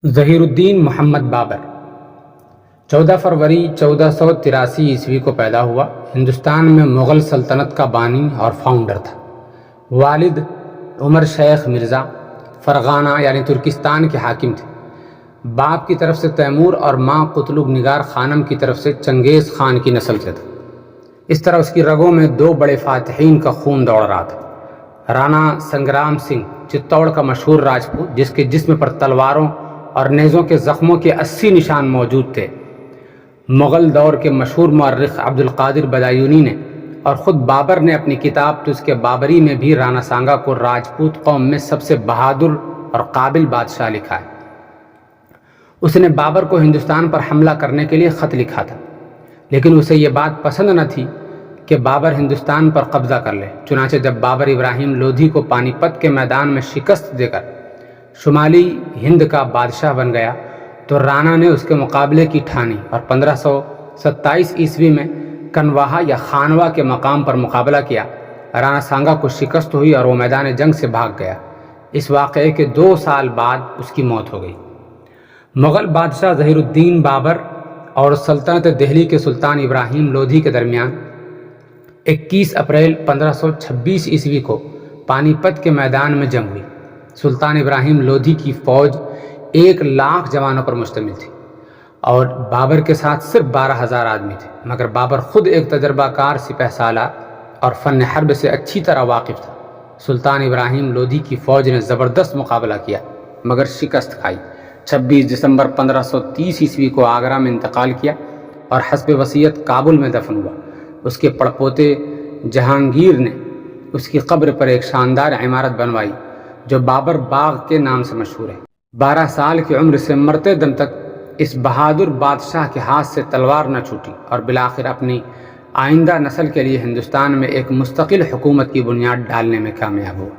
ظہیر الدین محمد بابر 14 فروری 1483 عیسوی کو پیدا ہوا۔ ہندوستان میں مغل سلطنت کا بانی اور فاؤنڈر تھا۔ والد عمر شیخ مرزا فرغانہ یعنی ترکستان کے حاکم تھے۔ باپ کی طرف سے تیمور اور ماں قتلگ نگار خانم کی طرف سے چنگیز خان کی نسل سے تھا۔ اس طرح اس کی رگوں میں دو بڑے فاتحین کا خون دوڑ رہا تھا۔ رانا سنگرام سنگھ چتوڑ کا مشہور راجپوت، جس کے جسم پر تلواروں اور نیزوں کے زخموں کے 80 نشان موجود تھے، مغل دور کے مشہور مورخ عبد القادر بدایونی نے اور خود بابر نے اپنی کتاب تزک بابری میں بھی رانا سانگا کو راجپوت قوم میں سب سے بہادر اور قابل بادشاہ لکھا ہے۔ اس نے بابر کو ہندوستان پر حملہ کرنے کے لیے خط لکھا تھا، لیکن اسے یہ بات پسند نہ تھی کہ بابر ہندوستان پر قبضہ کر لے۔ چنانچہ جب بابر ابراہیم لودھی کو پانی پت کے میدان میں شکست دے کر شمالی ہند کا بادشاہ بن گیا تو رانا نے اس کے مقابلے کی ٹھانی اور 1527 عیسوی میں کنواہا یا خانوا کے مقام پر مقابلہ کیا۔ رانا سانگا کو شکست ہوئی اور وہ میدان جنگ سے بھاگ گیا۔ اس واقعے کے 2 سال بعد اس کی موت ہو گئی۔ مغل بادشاہ ظہیر الدین بابر اور سلطنت دہلی کے سلطان ابراہیم لودھی کے درمیان 21 اپریل 1526 عیسوی کو پانی پت کے میدان میں جنگ ہوئی۔ سلطان ابراہیم لودھی کی فوج 1,00,000 جوانوں پر مشتمل تھی اور بابر کے ساتھ صرف 12,000 آدمی تھے، مگر بابر خود ایک تجربہ کار سپہ سالار اور فن حرب سے اچھی طرح واقف تھا۔ سلطان ابراہیم لودھی کی فوج نے زبردست مقابلہ کیا مگر شکست کھائی۔ 26 دسمبر 1530 عیسوی کو آگرہ میں انتقال کیا اور حسب وصیت کابل میں دفن ہوا۔ اس کے پڑپوتے جہانگیر نے اس کی قبر پر ایک شاندار عمارت بنوائی جو بابر باغ کے نام سے مشہور ہے۔ 12 سال کی عمر سے مرتے دم تک اس بہادر بادشاہ کے ہاتھ سے تلوار نہ چھوٹی اور بالآخر اپنی آئندہ نسل کے لیے ہندوستان میں ایک مستقل حکومت کی بنیاد ڈالنے میں کامیاب ہوا۔